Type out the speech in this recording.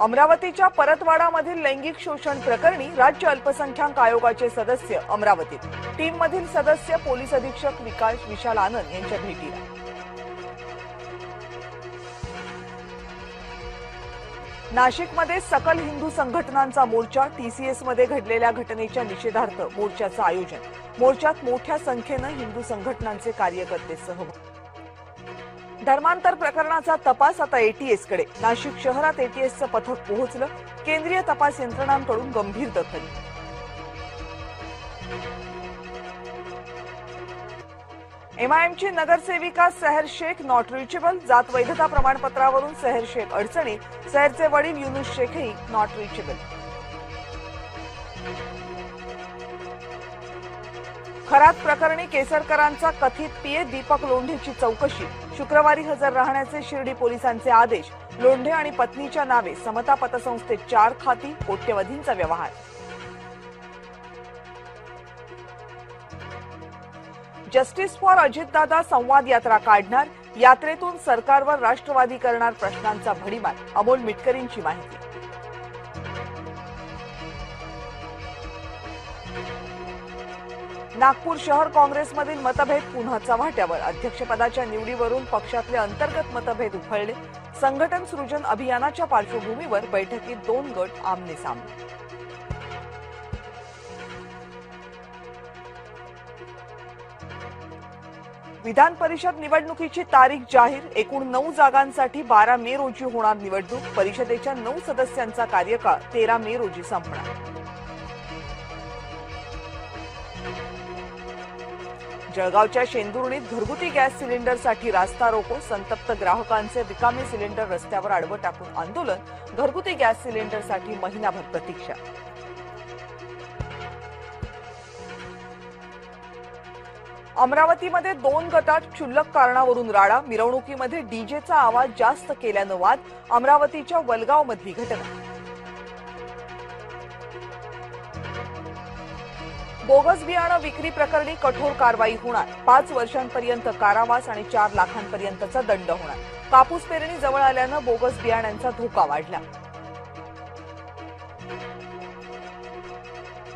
अमरावतीच्या परतवाडामधील लैंगिक शोषण प्रकरणी राज्य अल्पसंख्याक आयोगाचे सदस्य अमरावतीत. टीममधील सदस्य पोलीस अधीक्षक विशाल आनंद यांच्या भेटीला. नाशिकमध्ये सकल हिंदू संघटनांचा मोर्चा. टीसीएसमध्ये घडलेल्या घटनेच्या निषेधार्थ मोर्चाचं आयोजन. मोर्चात मोठ्या संख्येनं हिंदू संघटनांचे कार्यकर्ते सहभागी. धर्मांतर प्रकरणाचा तपास आता एटीएसकडे. नाशिक शहरात एटीएसचं पथक पोहोचलं. केंद्रीय तपास यंत्रणांकडून गंभीर दखल. एमआयएमची नगरसेविका सेहर शेख नॉट रिचेबल. जात वैधता प्रमाणपत्रावरून सेहर शेख अडचणीत. सेहरचे वडील युनुस शेखही नॉट रिचेबल. खरात प्रकरणी केसरकरांचा कथित पीए दीपक लोंढेची चौकशी. शुक्रवारी हजर राहण्याचे शिर्डी पोलिसांचे आदेश. लोंढे आणि पत्नीच्या नावे समता पतसंस्थेत 4 खाती. कोट्यवधींचा व्यवहार. जस्टिस फॉर अजितदादा संवाद यात्रा काढणार. यात्रेतून सरकारवर राष्ट्रवादी करणार प्रश्नांचा भडीमार. अमोल मिटकरींची माहिती. नागपूर शहर काँग्रेसमधील मतभेद पुन्हा चव्हाट्यावर. अध्यक्षपदाच्या निवडीवरून पक्षातले अंतर्गत मतभेद उफाळले. संघटन सृजन अभियानाच्या पार्श्वभूमीवर बैठकीत 2 गट आमने सामने. विधान परिषद निवडणुकीची तारीख जाहीर. एकूण 9 जागांसाठी 12 मे रोजी होणार निवडणूक. परिषदेच्या 9 सदस्यांचा कार्यकाळ 13 मे रोजी संपणार. जळगावच्या शेंदुर्णीत घरगुती गॅस सिलेंडरसाठी रास्ता रोको. संतप्त ग्राहकांचे रिकामे सिलेंडर रस्त्यावर आडवं टाकून आंदोलन. घरगुती गॅस सिलेंडरसाठी महिनाभर प्रतीक्षा. अमरावतीमध्ये 2 गटात क्षुल्लक कारणावरून राडा. मिरवणुकीमध्ये डीजेचा आवाज जास्त केल्यानं वाद. अमरावतीच्या वलगावमधली घटना. बोगस बियाणं विक्री प्रकरणी कठोर कारवाई होणार. 5 वर्षांपर्यंत कारावास आणि 4 लाखांपर्यंतचा दंड होणार. कापूस पेरणी जवळ आल्यानं बोगस बियाण्यांचा धोका वाढला.